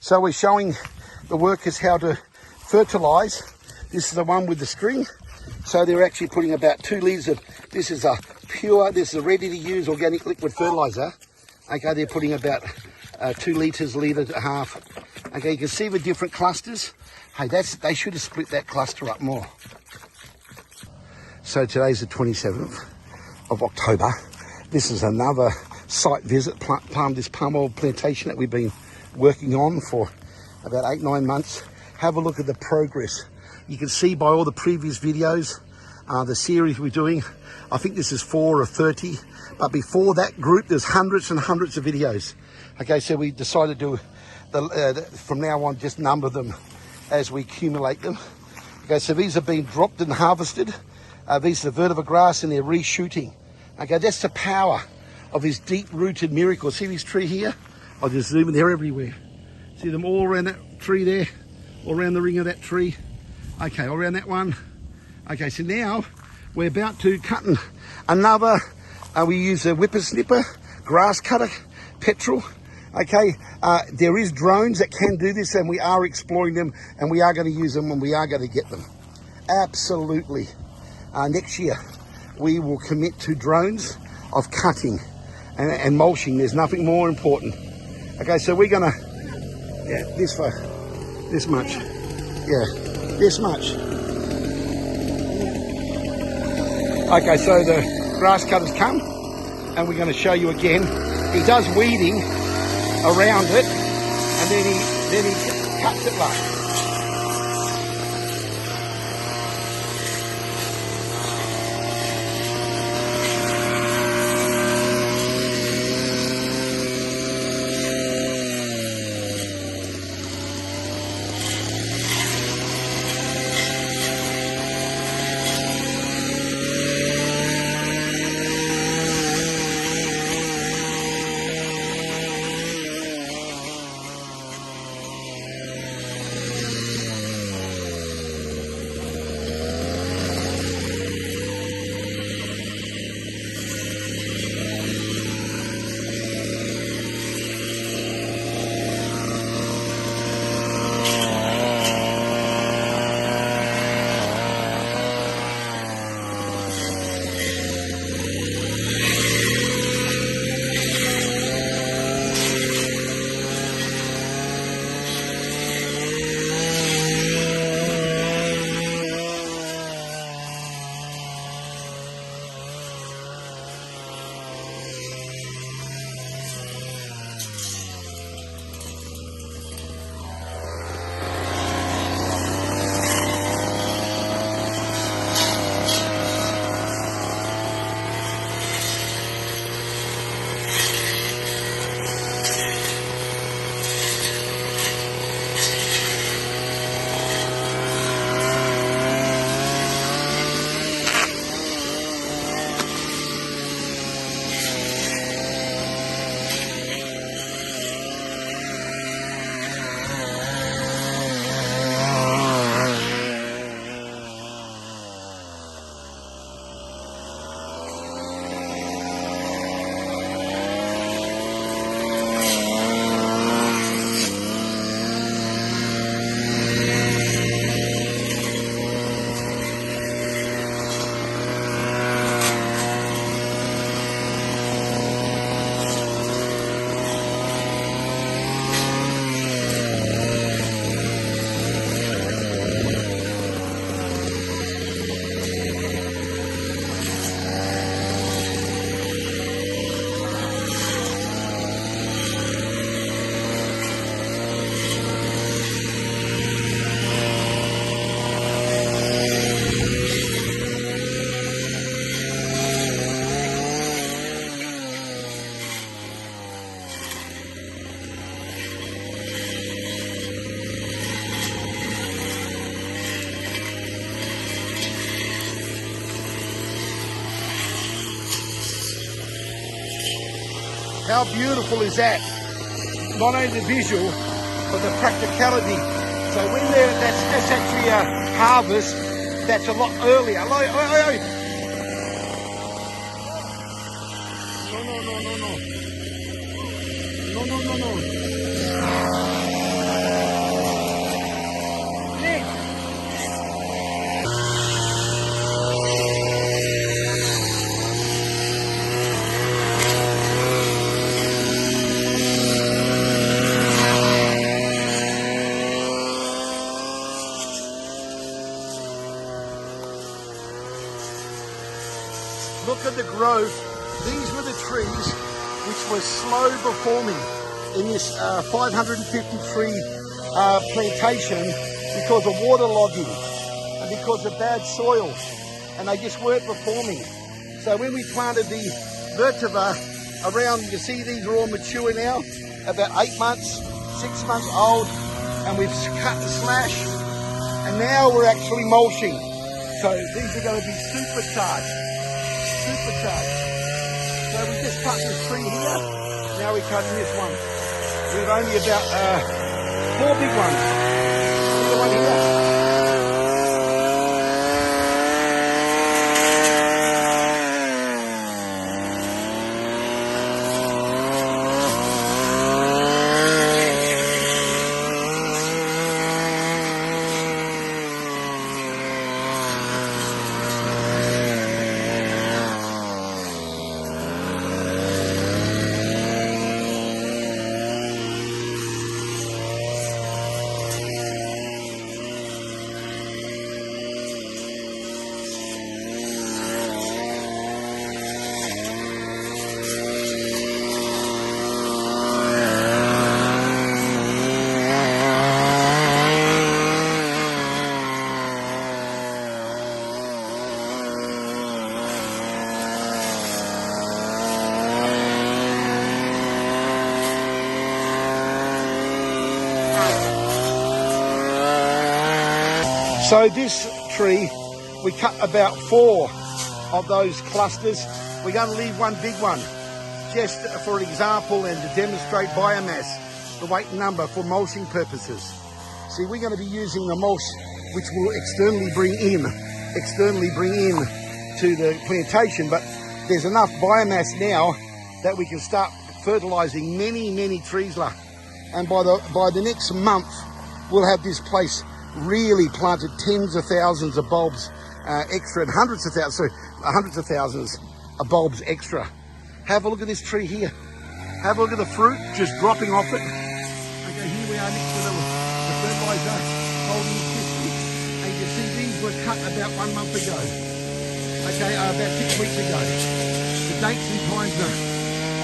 So we're showing the workers how to fertilise. This is the one with the string. So they're actually putting about 2 litres of, this is a ready to use organic liquid fertiliser. Okay, they're putting about 2 litres, litre and a half. Okay, you can see the different clusters. Hey, they should have split that cluster up more. So today's the 27th of October. This is another site visit, this palm oil plantation that we've been working on for about 8-9 months. Have a look at the progress. You can see by all the previous videos, the series we're doing, I think this is 4 or 30, but before that group, there's hundreds and hundreds of videos. Okay, so we decided to, from now on, just number them as we accumulate them. Okay, so these have been dropped and harvested. These are the vetiver grass and they're reshooting. Okay, that's the power of this deep-rooted miracle. See this tree here? I'll just zoom in, they're everywhere. See them all around that tree there, all around the ring of that tree. Okay, all around that one. Okay, so now we're about to cut another, we use a whippersnipper, grass cutter, petrol. Okay, there is drones that can do this and we are exploring them and we are going to use them and we are going to get them. Absolutely. Next year, we will commit to drones of cutting and mulching. There's nothing more important. Okay, so we're going to, this much. Yeah, this much. Okay, so the grass cutter's come and we're going to show you again. He does weeding around it and then he cuts it like. How beautiful is that? Not only the visual, but the practicality. So when that's actually a harvest, that's a lot earlier. No. look at the growth, these were the trees which were slow performing in this 550 tree plantation because of waterlogging and because of bad soil, and they just weren't performing. So when we planted the vetiver around, you can see these are all mature now, about 8 months, 6 months old, and we've cut and slashed, and now we're actually mulching. So these are going to be supercharged. So we just cut this tree here, now we're cutting this one. We've only about 4 big ones. See the one here? So this tree, we cut about 4 of those clusters. We're going to leave one big one, just for example and to demonstrate biomass, the weight and number for mulching purposes. See, we're going to be using the mulch which will externally bring in to the plantation, but there's enough biomass now that we can start fertilizing many trees. And by the next month, we'll have this place really planted, tens of thousands of bulbs extra, and hundreds of thousands of bulbs extra. Have a look at this tree here. Have a look at the fruit just dropping off it. Okay, here we are next to the fertilizer holding the system, and you can see these were cut about 1 month ago. Okay, about 6 weeks ago. The dates and times are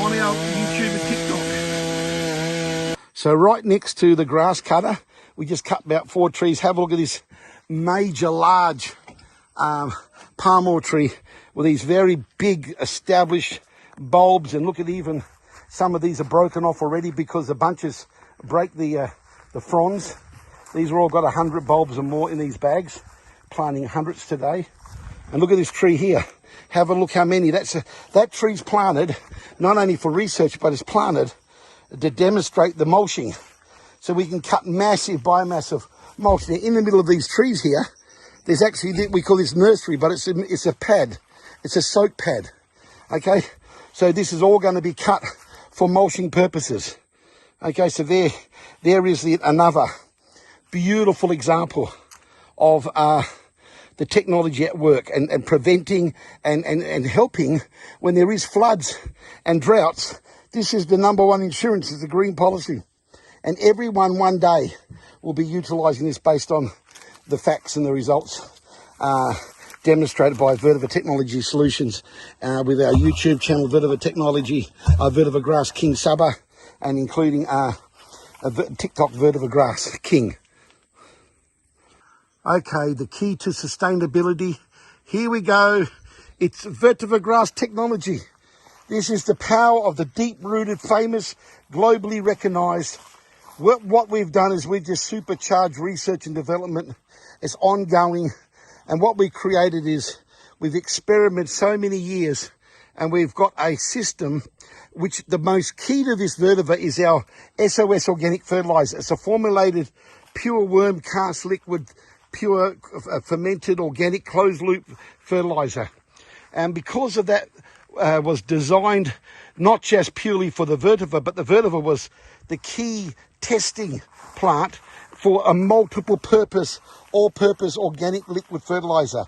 on our YouTube and TikTok. So right next to the grass cutter, we just cut about 4 trees. Have a look at this major, large palm oil tree with these very big established bulbs. And look at, even some of these are broken off already because the bunches break the fronds. These are all got 100 bulbs or more in these bags, planting hundreds today. And look at this tree here. Have a look how many. That tree's planted not only for research, but it's planted to demonstrate the mulching. So we can cut massive biomass of mulch. Now, in the middle of these trees here, there's actually, we call this nursery, but it's a pad. It's a soak pad. Okay, so this is all going to be cut for mulching purposes. Okay, so there is another beautiful example of the technology at work and preventing and helping when there is floods and droughts. This is the #1 insurance, is the green policy. And everyone one day will be utilising this based on the facts and the results demonstrated by Vetiver Technology Solutions with our YouTube channel, Vetiver Technology, Vetiver Grass King SABAH, and including TikTok Vetiver Grass King. Okay, the key to sustainability. Here we go. It's Vetiver Grass Technology. This is the power of the deep-rooted, famous, globally recognised. What we've done is we've just supercharged research and development. It's ongoing. And what we created is we've experimented so many years, and we've got a system which the most key to this vetiver is our SOS organic fertilizer. It's a formulated pure worm cast liquid, pure fermented organic closed loop fertilizer. And because of that, was designed not just purely for the vetiver, but the vetiver was the key testing plant for a multiple purpose, all-purpose organic liquid fertilizer.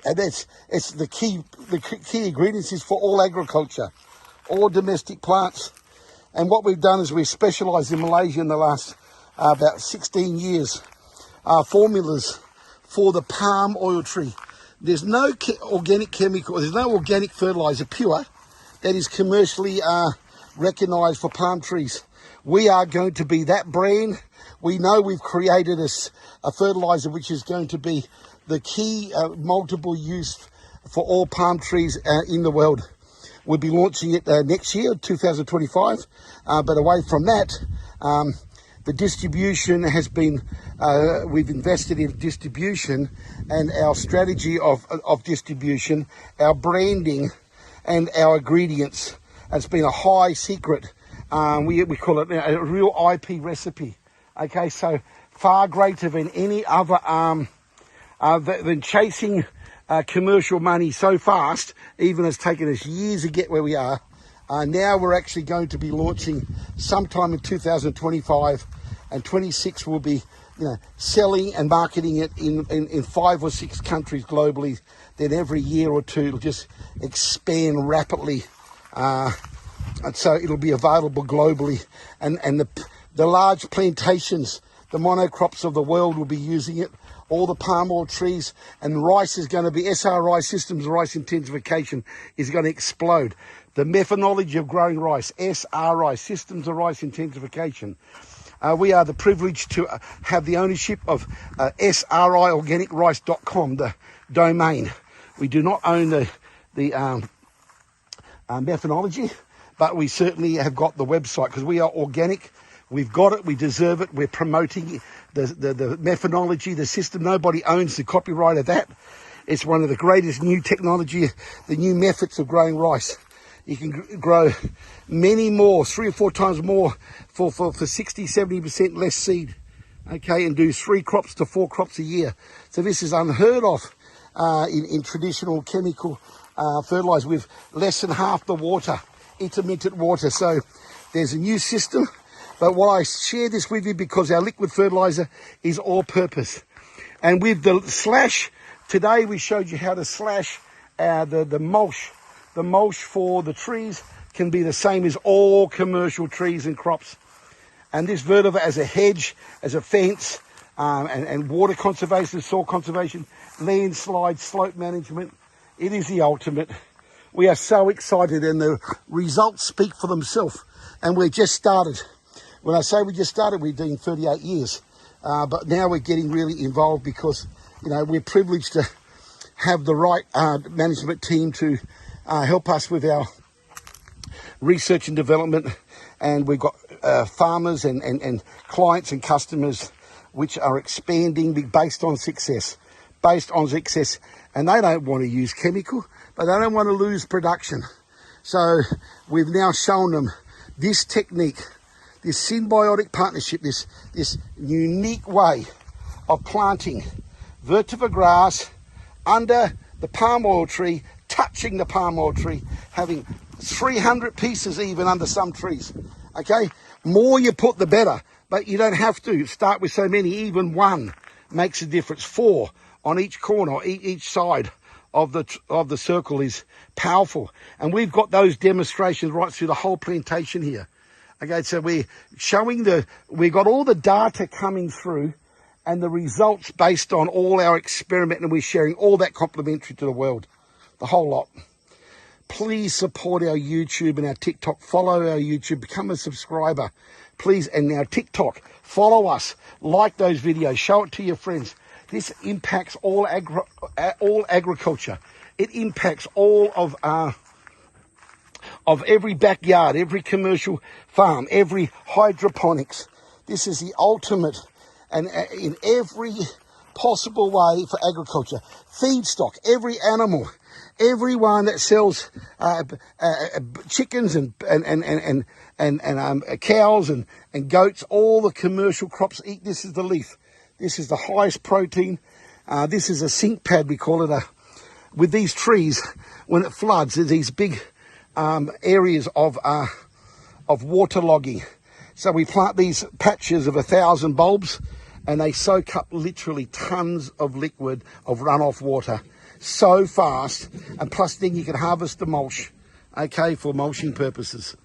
And it's the key ingredients is for all agriculture, all domestic plants. And what we've done is we've specialised in Malaysia in the last about 16 years, formulas for the palm oil tree. There's no organic chemical, there's no organic fertilizer, pure, that is commercially recognised for palm trees. We are going to be that brand. We know we've created a fertilizer which is going to be the key multiple use for all palm trees in the world. We'll be launching it next year, 2025. But away from that, the distribution has been, we've invested in distribution and our strategy of distribution, our branding and our ingredients. It's been a high secret. We call it a real IP recipe. Okay, so far greater than any other, than chasing commercial money so fast, even has taken us years to get where we are. Now we're actually going to be launching sometime in 2025, and 26 will be, selling and marketing it in 5 or 6 countries globally. Then every year or two it'll just expand rapidly, and so it'll be available globally. And the large plantations, the monocrops of the world will be using it. All the palm oil trees, and rice is going to be, SRI systems rice intensification is going to explode. The methodology of growing rice, SRI, systems of rice intensification. We are the privileged to have the ownership of sriorganicrice.com, the domain. We do not own the methodology, but we certainly have got the website because we are organic. We've got it, we deserve it, we're promoting the methodology, the system. Nobody owns the copyright of that. It's one of the greatest new technology, the new methods of growing rice. You can grow many more, 3 or 4 times more for 60, 70% less seed, okay, and do 3 crops to 4 crops a year. So this is unheard of in traditional chemical fertilizer with less than half the water, intermittent water. So there's a new system. But why I share this with you, because our liquid fertilizer is all purpose. And with the slash, today we showed you how to slash the mulch. The mulch for the trees can be the same as all commercial trees and crops. And this vetiver as a hedge, as a fence, and water conservation, soil conservation, landslides, slope management, it is the ultimate. We are so excited, and the results speak for themselves. And we're just started. When I say we just started, we're doing 38 years. But now we're getting really involved because, we're privileged to have the right management team to help us with our research and development. And we've got farmers and clients and customers which are expanding based on success. And they don't want to use chemical, but they don't want to lose production. So we've now shown them this technique, this symbiotic partnership, this unique way of planting vetiver grass under the palm oil tree, touching the palm oil tree, having 300 pieces even under some trees. Okay, more you put the better, but you don't have to start with so many. Even 1 makes a difference. 4 on each corner, each side of the circle is powerful. And we've got those demonstrations right through the whole plantation here. Okay, so we're showing we got all the data coming through and the results based on all our experiment, and we're sharing all that complimentary to the world, the whole lot. Please support our YouTube and our TikTok. Follow our YouTube, become a subscriber, please. And our TikTok, follow us, like those videos, show it to your friends. This impacts all agriculture. It impacts all of every backyard, every commercial farm, every hydroponics. This is the ultimate, and in every possible way for agriculture. Feedstock, every animal, everyone that sells chickens and cows and goats, all the commercial crops eat. This is the leaf. This is the highest protein. This is a sink pad, we call it. With these trees, when it floods, there's these big areas of waterlogging. So we plant these patches of 1,000 bulbs, and they soak up literally tons of liquid, of runoff water, so fast. And plus then you can harvest the mulch, okay, for mulching purposes.